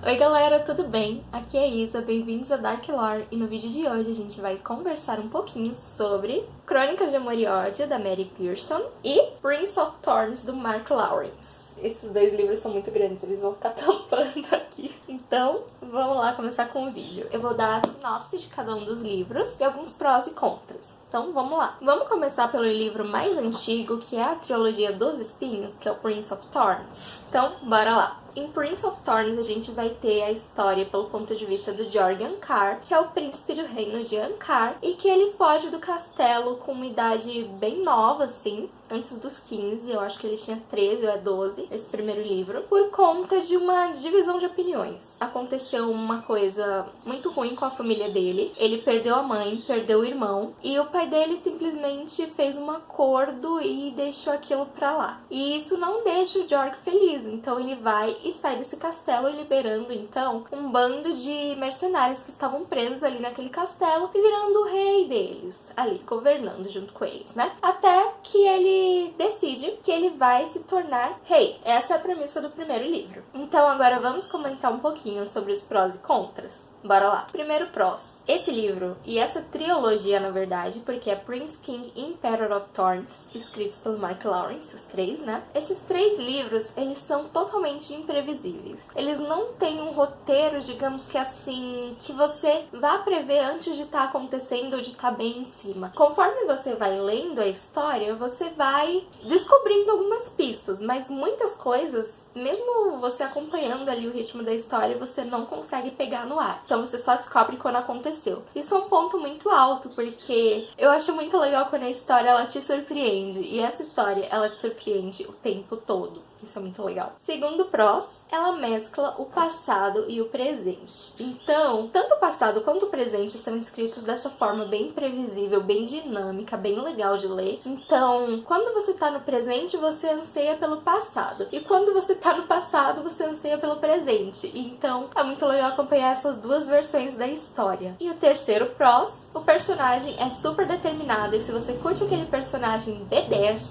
Oi galera, tudo bem? Aqui é a Isa, bem-vindos a Dark Lore, e no vídeo de hoje a gente vai conversar um pouquinho sobre Crônicas de Amor e Ódio, da Mary Pearson, e Prince of Thorns, do Mark Lawrence. Esses dois livros são muito grandes, eles vão ficar tampando aqui. Então, vamos lá começar com o vídeo. Eu vou dar a sinopse de cada um dos livros e alguns prós e contras. Então, vamos lá. Vamos começar pelo livro mais antigo, que é a trilogia dos espinhos, que é o Prince of Thorns. Então, bora lá. Em Prince of Thorns, a gente vai ter a história pelo ponto de vista do Jorgen Ankar, que é o príncipe do reino de Ankar, e que ele foge do castelo com uma idade bem nova, assim, antes dos 15, eu acho que ele tinha 13 ou 12, esse primeiro livro, por conta de uma divisão de opiniões. Aconteceu uma coisa muito ruim com a família dele, ele perdeu a mãe, perdeu o irmão, e o pai dele simplesmente fez um acordo e deixou aquilo pra lá. E isso não deixa o Jorg feliz, então ele vai e sai desse castelo, liberando então um bando de mercenários que estavam presos ali naquele castelo e virando o rei deles, ali, governando junto com eles, né? Até que ele decide que ele vai se tornar rei. Essa é a premissa do primeiro livro. Então agora vamos comentar um pouquinho sobre os prós e contras. Bora lá. Primeiro prós. Esse livro, e essa trilogia na verdade, porque é Prince King e Emperor of Thorns, escritos pelo Mark Lawrence, os três, né? Esses três livros, eles são totalmente imprevisíveis. Eles não têm um roteiro, digamos que assim, que você vá prever antes de estar acontecendo ou de estar bem em cima. Conforme você vai lendo a história, você vai descobrindo algumas pistas, mas muitas coisas, mesmo você acompanhando ali o ritmo da história, você não consegue pegar no ar. Então você só descobre quando aconteceu. Isso é um ponto muito alto, porque eu acho muito legal quando a história ela te surpreende. E essa história, ela te surpreende o tempo todo. Isso é muito legal. Segundo prós, ela mescla o passado e o presente. Então, tanto o passado quanto o presente são escritos dessa forma bem previsível, bem dinâmica, bem legal de ler. Então, quando você tá no presente, você anseia pelo passado. E quando você tá no passado, você anseia pelo presente. Então, é muito legal acompanhar essas duas versões da história. E o terceiro prós, o personagem é super determinado. E se você curte aquele personagem B10,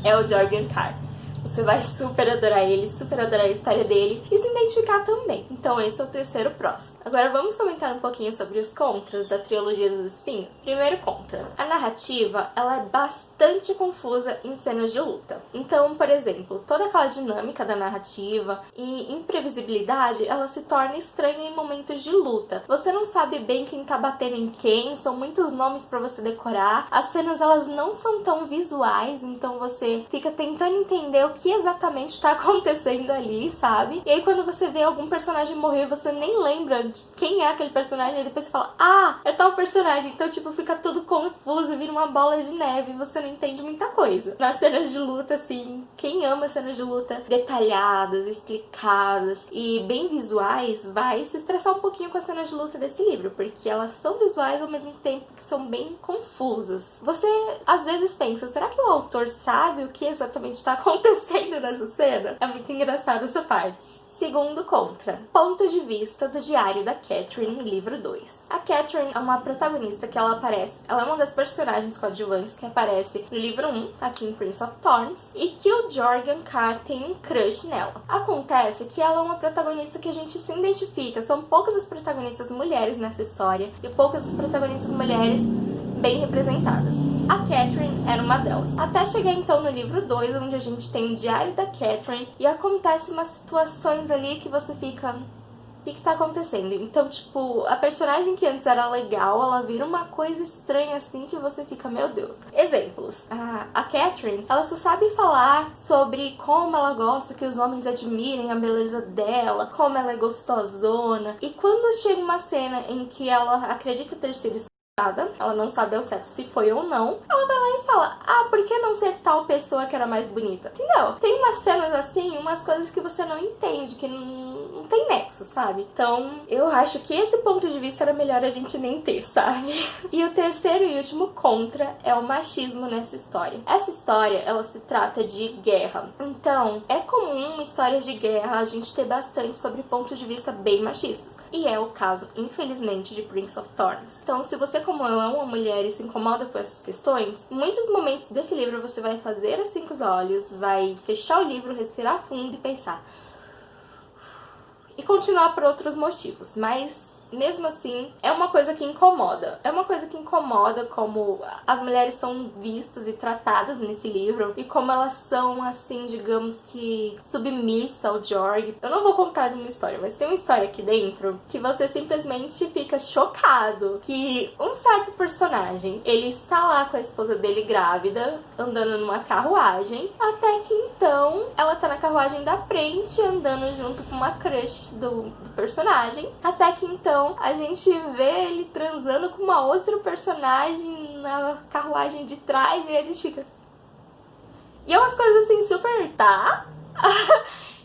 é o Jorgen Ankar. Você vai super adorar ele, super adorar a história dele e se identificar também. Então esse é o terceiro prós. Agora vamos comentar um pouquinho sobre os contras da trilogia dos espinhos. Primeiro contra. A narrativa, ela é bastante confusa em cenas de luta. Então, por exemplo, toda aquela dinâmica da narrativa e imprevisibilidade, ela se torna estranha em momentos de luta. Você não sabe bem quem tá batendo em quem, são muitos nomes pra você decorar. As cenas, elas não são tão visuais, então você fica tentando entender o que exatamente tá acontecendo ali, sabe? E aí quando você vê algum personagem morrer, você nem lembra de quem é aquele personagem, e depois você fala, ah, é tal personagem. Então, tipo, fica tudo confuso, vira uma bola de neve e você não entende muita coisa. Nas cenas de luta, assim, quem ama cenas de luta detalhadas, explicadas e bem visuais, vai se estressar um pouquinho com as cenas de luta desse livro, porque elas são visuais ao mesmo tempo que são bem confusas. Você, às vezes, pensa, será que o autor sabe o que exatamente tá acontecendo nessa cena? É muito engraçado essa parte. Segundo contra, ponto de vista do diário da Catherine, livro 2. A Catherine é uma protagonista que ela aparece, ela é uma das personagens coadjuvantes que aparece no livro 1, aqui em Prince of Thorns, e que o Jorgen Ankar tem um crush nela. Acontece que ela é uma protagonista que a gente se identifica, são poucas as protagonistas mulheres nessa história, e poucas as protagonistas mulheres bem representadas. A Catherine era uma delas. Até chegar então no livro 2, onde a gente tem o diário da Catherine e acontece umas situações ali que você fica... O que tá acontecendo? Então, tipo, a personagem que antes era legal, ela vira uma coisa estranha assim que você fica, meu Deus. Exemplos. A Catherine, ela só sabe falar sobre como ela gosta que os homens admirem a beleza dela, como ela é gostosona. E quando chega uma cena em que ela acredita ter sido ela não sabe ao certo se foi ou não, ela vai lá e fala, ah, por que não ser tal pessoa que era mais bonita? Entendeu? Tem umas cenas assim, umas coisas que você não entende, que não tem nexo, sabe? Então, eu acho que esse ponto de vista era melhor a gente nem ter, sabe? E o terceiro e último contra é o machismo nessa história. Essa história, ela se trata de guerra. Então, é comum em histórias de guerra a gente ter bastante sobre pontos de vista bem machistas. E é o caso, infelizmente, de Prince of Thorns. Então, se você, como eu, é uma mulher e se incomoda com essas questões, em muitos momentos desse livro você vai fazer assim com os olhos, vai fechar o livro, respirar fundo e pensar... e continuar por outros motivos, mas mesmo assim, é uma coisa que incomoda. É uma coisa que incomoda como as mulheres são vistas e tratadas nesse livro e como elas são, assim, digamos que submissa ao George. Eu não vou contar uma história, mas tem uma história aqui dentro que você simplesmente fica chocado que um certo personagem, ele está lá com a esposa dele grávida, andando numa carruagem, até que então ela tá na carruagem da frente, andando junto com uma crush do personagem, até que então a gente vê ele transando com uma outra personagem na carruagem de trás e a gente fica... E é umas coisas assim super, tá?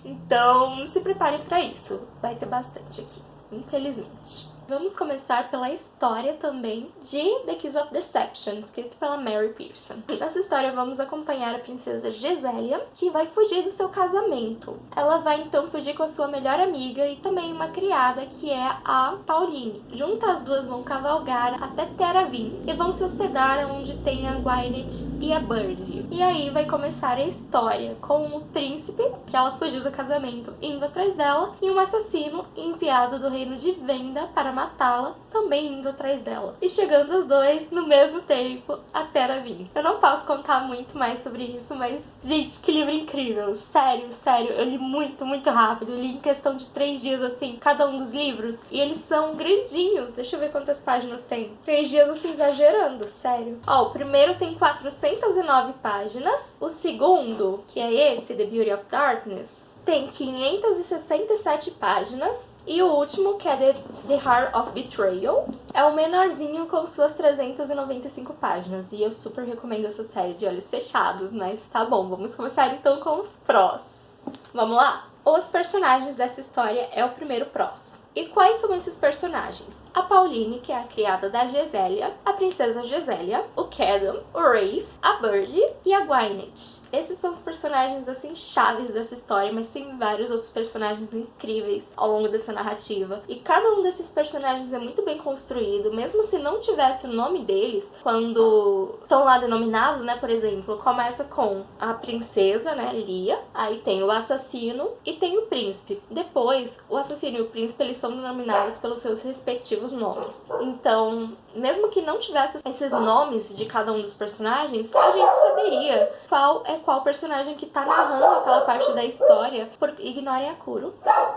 Então se preparem pra isso, vai ter bastante aqui, infelizmente. Vamos começar pela história também de The Kiss of Deception, escrito pela Mary Pearson. Nessa história vamos acompanhar a princesa Gesélia, que vai fugir do seu casamento. Ela vai então fugir com a sua melhor amiga e também uma criada, que é a Pauline. Juntas as duas vão cavalgar até Terravin e vão se hospedar onde tem a Gwyneth e a Birdie. E aí vai começar a história com o príncipe, que ela fugiu do casamento, indo atrás dela, e um assassino enviado do reino de Venda para matá-la, também indo atrás dela. E chegando os dois no mesmo tempo a Terravin. Eu não posso contar muito mais sobre isso, mas, gente, que livro incrível. Sério, sério, eu li muito, muito rápido. Eu li em questão de 3 dias, assim, cada um dos livros. E eles são grandinhos. Deixa eu ver quantas páginas tem. 3 dias, assim, exagerando, sério. Ó, o primeiro tem 409 páginas. O segundo, que é esse, The Beauty of Darkness, tem 567 páginas. E o último, que é The Heart of Betrayal, é o menorzinho com suas 395 páginas. E eu super recomendo essa série de olhos fechados, mas tá bom, vamos começar então com os prós. Vamos lá? Os personagens dessa história é o primeiro prós. E quais são esses personagens? A Pauline, que é a criada da Gesélia, a princesa Gesélia, o Cadam, o Rafe, a Birdie e a Gwyneth. Esses são os personagens, assim, chaves dessa história, mas tem vários outros personagens incríveis ao longo dessa narrativa. E cada um desses personagens é muito bem construído, mesmo se não tivesse o nome deles, quando estão lá denominados, né, por exemplo, começa com a princesa, né, Lia, aí tem o assassino e tem o príncipe. Depois, o assassino e o príncipe, eles são denominados pelos seus respectivos nomes. Então, mesmo que não tivesse esses nomes de cada um dos personagens, a gente saberia qual personagem que tá narrando aquela parte da história. Ignorem a Kuro.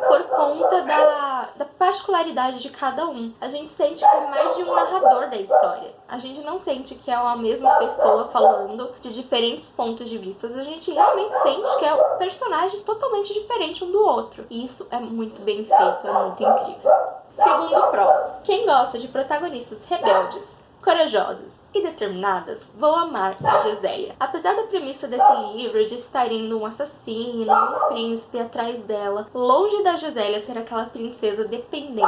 Por conta da particularidade de cada um. A gente sente que é mais de um narrador da história. A gente não sente que é uma mesma pessoa falando de diferentes pontos de vista. A gente realmente sente que é um personagem totalmente diferente um do outro. E isso é muito bem feito, é muito incrível. Segundo prós. Quem gosta de protagonistas rebeldes, corajosas e determinadas vão amar a Gesélia. Apesar da premissa desse livro de estar indo um assassino, um príncipe atrás dela, longe da Gesélia ser aquela princesa dependente,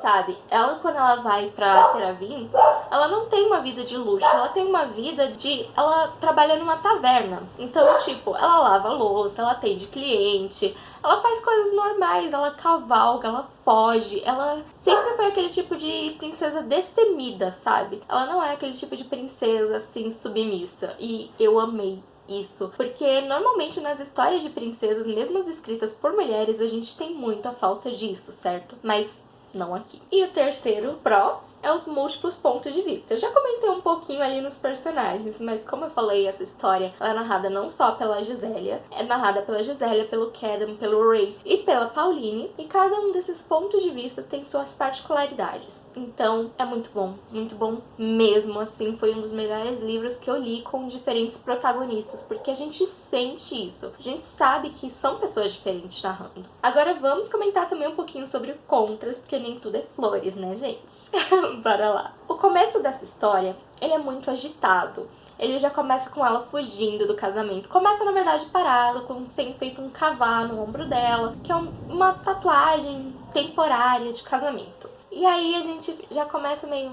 sabe? Ela, quando ela vai pra Terravin, ela não tem uma vida de luxo, ela tem uma vida de... Ela trabalha numa taverna. Então, tipo, ela lava a louça, ela atende cliente, ela faz coisas normais, ela cavalga, ela foge, ela sempre foi aquele tipo de princesa destemida, sabe? Ela não é aquele tipo de princesa, assim, submissa. E eu amei isso. Porque normalmente nas histórias de princesas, mesmo as escritas por mulheres, a gente tem muita falta disso, certo? Mas não aqui. E o terceiro prós é os múltiplos pontos de vista. Eu já comentei um pouquinho ali nos personagens, mas como eu falei, essa história ela é narrada não só pela Gesélia, é narrada pela Gesélia, pelo Cadam, pelo Rafe e pela Pauline, e cada um desses pontos de vista tem suas particularidades. Então, é muito bom mesmo, assim, foi um dos melhores livros que eu li com diferentes protagonistas, porque a gente sente isso, a gente sabe que são pessoas diferentes narrando. Agora vamos comentar também um pouquinho sobre o contras, porque nem tudo é flores, né, gente? Bora lá. O começo dessa história, ele é muito agitado. Ele já começa com ela fugindo do casamento. Começa, na verdade, parado, com sendo feito um cavá no ombro dela, que é uma tatuagem temporária de casamento. E aí a gente já começa meio...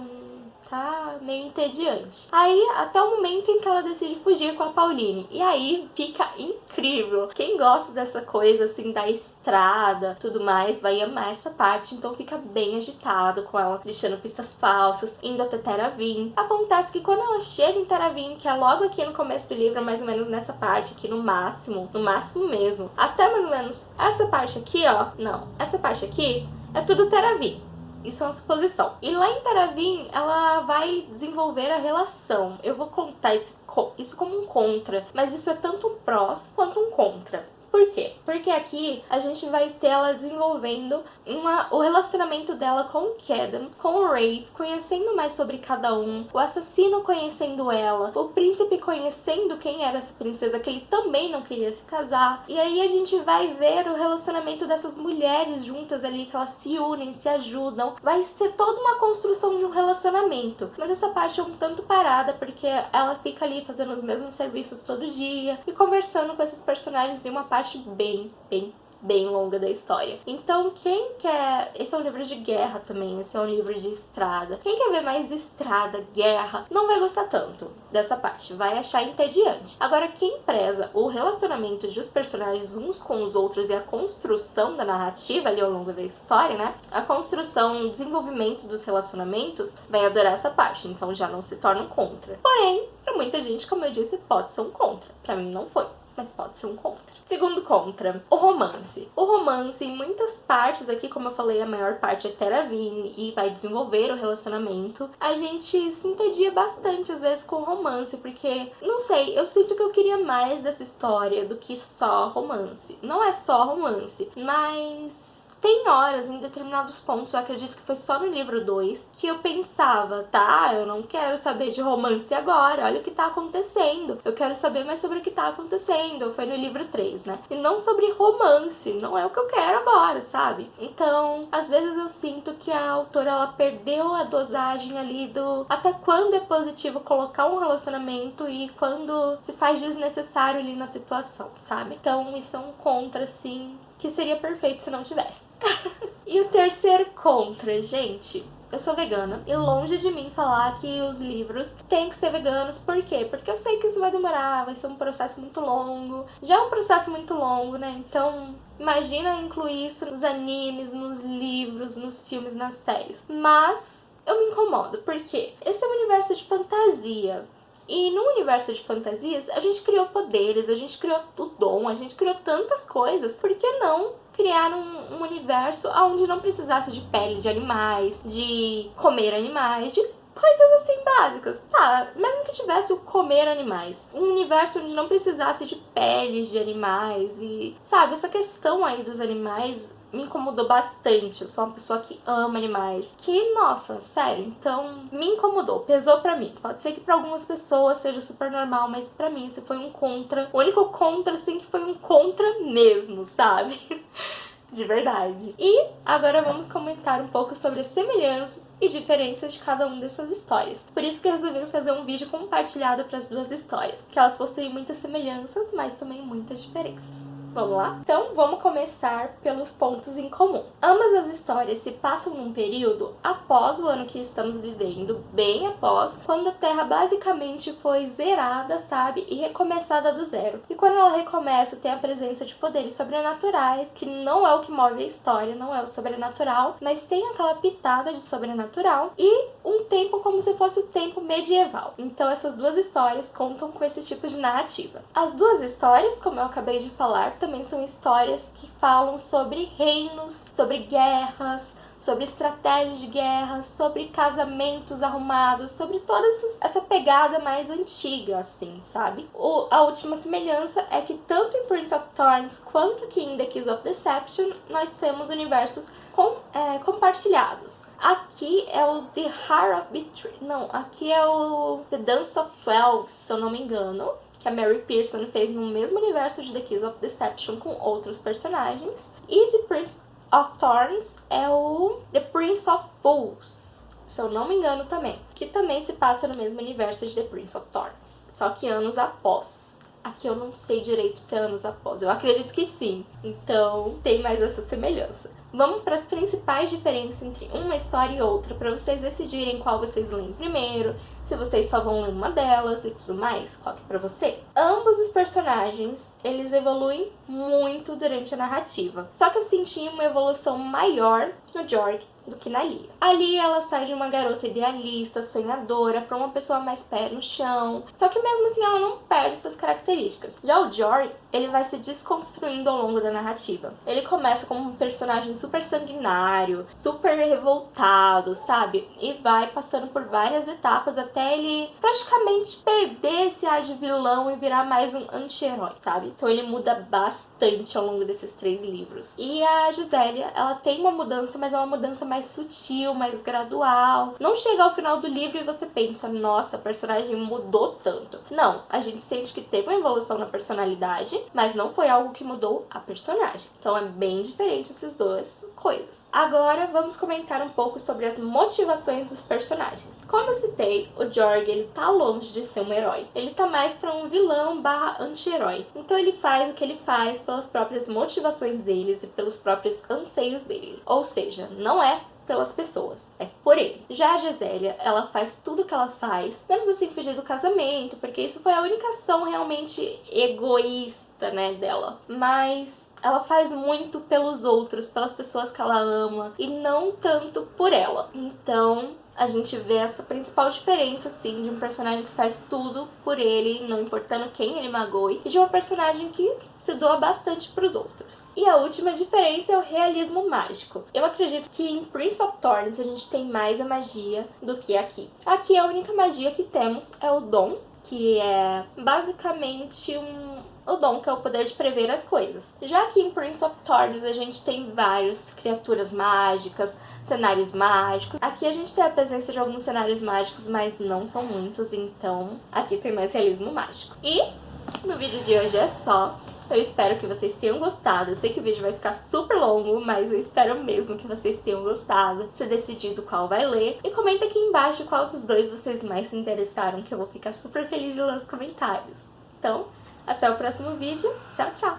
tá meio entediante. Aí, até o momento em que ela decide fugir com a Pauline. E aí, fica incrível. Quem gosta dessa coisa, assim, da estrada, tudo mais, vai amar essa parte. Então, fica bem agitado com ela, deixando pistas falsas, indo até Taravin. Acontece que quando ela chega em Taravin, que é logo aqui no começo do livro, mais ou menos nessa parte aqui, no máximo mesmo, até mais ou menos essa parte aqui, ó, não, essa parte aqui é tudo Taravin. Isso é uma suposição. E lá em Taravin, ela vai desenvolver a relação. Eu vou contar isso como um contra, mas isso é tanto um prós quanto um contra. Por quê? Porque aqui a gente vai ter ela desenvolvendo o relacionamento dela com o Credon, com o Rafe, conhecendo mais sobre cada um, o assassino conhecendo ela, o príncipe conhecendo quem era essa princesa, que ele também não queria se casar. E aí a gente vai ver o relacionamento dessas mulheres juntas ali, que elas se unem, se ajudam. Vai ser toda uma construção de um relacionamento. Mas essa parte é um tanto parada, porque ela fica ali fazendo os mesmos serviços todo dia e conversando com esses personagens em uma parte bem longa da história. Então, quem quer... Esse é um livro de guerra também, esse é um livro de estrada. Quem quer ver mais estrada, guerra, não vai gostar tanto dessa parte, vai achar entediante. Agora, quem preza o relacionamento dos personagens uns com os outros e a construção da narrativa ali ao longo da história, né? A construção, o desenvolvimento dos relacionamentos, vai adorar essa parte, então já não se torna um contra. Porém, pra muita gente, como eu disse, pode ser um contra. Pra mim não foi, mas pode ser um contra. Segundo contra, o romance. O romance, em muitas partes aqui, como eu falei, a maior parte é Taravin e vai desenvolver o relacionamento. A gente se entedia bastante, às vezes, com o romance, porque, não sei, eu sinto que eu queria mais dessa história do que só romance. Não é só romance, mas... Tem horas, em determinados pontos, eu acredito que foi só no livro 2, que eu pensava, tá, eu não quero saber de romance agora, olha o que tá acontecendo. Eu quero saber mais sobre o que tá acontecendo. Foi no livro 3, né? E não sobre romance, não é o que eu quero agora, sabe? Então, às vezes eu sinto que a autora, ela perdeu a dosagem ali do até quando é positivo colocar um relacionamento e quando se faz desnecessário ali na situação, sabe? Então, isso é um contra, assim, que seria perfeito se não tivesse. E o terceiro contra, gente, eu sou vegana e longe de mim falar que os livros têm que ser veganos. Por quê? Porque eu sei que isso vai demorar, vai ser um processo muito longo. Já é um processo muito longo, né? Então, imagina incluir isso nos animes, nos livros, nos filmes, nas séries. Mas eu me incomodo, porque esse é um universo de fantasia. E no universo de fantasias, a gente criou poderes, a gente criou o dom, a gente criou tantas coisas. Por que não criar um universo onde não precisasse de pele de animais, de comer animais, de coisas assim básicas? Tá, mesmo que tivesse o comer animais. Um universo onde não precisasse de peles de animais e, sabe, essa questão aí dos animais me incomodou bastante. Eu sou uma pessoa que ama animais. Que, nossa, sério, então me incomodou, pesou pra mim. Pode ser que pra algumas pessoas seja super normal, mas pra mim isso foi um contra. O único contra, assim, que foi um contra mesmo, sabe? De verdade. E agora vamos comentar um pouco sobre as semelhanças e diferenças de cada uma dessas histórias. Por isso que eu resolvi fazer um vídeo compartilhado para as duas histórias, que elas possuem muitas semelhanças, mas também muitas diferenças. Vamos lá? Então, vamos começar pelos pontos em comum. Ambas as histórias se passam num período após o ano que estamos vivendo, bem após, quando a Terra basicamente foi zerada, sabe? E recomeçada do zero. E quando ela recomeça, tem a presença de poderes sobrenaturais, que não é o que move a história, não é o sobrenatural, mas tem aquela pitada de sobrenatural e um tempo como se fosse o tempo medieval. Então, essas duas histórias contam com esse tipo de narrativa. As duas histórias, como eu acabei de falar, também são histórias que falam sobre reinos, sobre guerras, sobre estratégias de guerra, sobre casamentos arrumados, sobre toda essa pegada mais antiga, assim, sabe? A última semelhança é que tanto em Prince of Thorns quanto aqui em The Kiss of Deception, nós temos universos compartilhados. Aqui é o The Heart of Betrayal. Não, aqui é o The Dance of Twelve, se eu não me engano, que a Mary Pearson fez no mesmo universo de The Kiss of Deception com outros personagens. E de Prince of Thorns é o The Prince of Fools, se eu não me engano também, que também se passa no mesmo universo de The Prince of Thorns, só que anos após. Aqui eu não sei direito se é anos após, eu acredito que sim, então tem mais essa semelhança. vamos para as principais diferenças entre uma história e outra, para vocês decidirem qual vocês leem primeiro, se vocês só vão ler uma delas e tudo mais, qual que é pra você. Ambos os personagens, eles evoluem muito durante a narrativa. Só que eu senti uma evolução maior no Jorg do que na Lia. A Lia, ela sai de uma garota idealista, sonhadora, pra uma pessoa mais pé no chão. Só que mesmo assim ela não perde essas características. Já o Jorg, ele vai se desconstruindo ao longo da narrativa. Ele começa como um personagem super sanguinário, super revoltado, sabe? E vai passando por várias etapas até ele praticamente perder esse ar de vilão e virar mais um anti-herói, sabe? Então ele muda bastante ao longo desses 3 livros. E a Gisélia, ela tem uma mudança, mas é uma mudança mais sutil, mais gradual. Não chega ao final do livro e você pensa, nossa, a personagem mudou tanto. Não, a gente sente que teve uma evolução na personalidade, mas não foi algo que mudou a personagem. Então é bem diferente essas duas coisas. Agora vamos comentar um pouco sobre as motivações dos personagens. Como eu citei, o Jorg, ele tá longe de ser um herói. Ele tá mais pra um vilão / anti-herói. Então ele faz o que ele faz pelas próprias motivações deles e pelos próprios anseios dele. Ou seja, não é pelas pessoas, é por ele. Já a Gisélia, ela faz tudo o que ela faz, menos assim fugir do casamento, porque isso foi a única ação realmente egoísta, né, dela. Mas ela faz muito pelos outros, pelas pessoas que ela ama, e não tanto por ela. Então a gente vê essa principal diferença, assim, de um personagem que faz tudo por ele, não importando quem ele magoe, e de uma personagem que se doa bastante pros outros. E a última diferença é o realismo mágico. Eu acredito que em Prince of Thorns a gente tem mais a magia do que aqui. Aqui a única magia que temos é o dom, que é basicamente o dom, que é o poder de prever as coisas. Já que em Prince of Thorns a gente tem várias criaturas mágicas, cenários mágicos. Aqui a gente tem a presença de alguns cenários mágicos, mas não são muitos, então aqui tem mais realismo mágico. E no vídeo de hoje é só. Eu espero que vocês tenham gostado. Eu sei que o vídeo vai ficar super longo, mas eu espero mesmo que vocês tenham gostado, se decidido qual vai ler. E comenta aqui embaixo qual dos dois vocês mais se interessaram, que eu vou ficar super feliz de ler os comentários. Então, até o próximo vídeo. Tchau, tchau!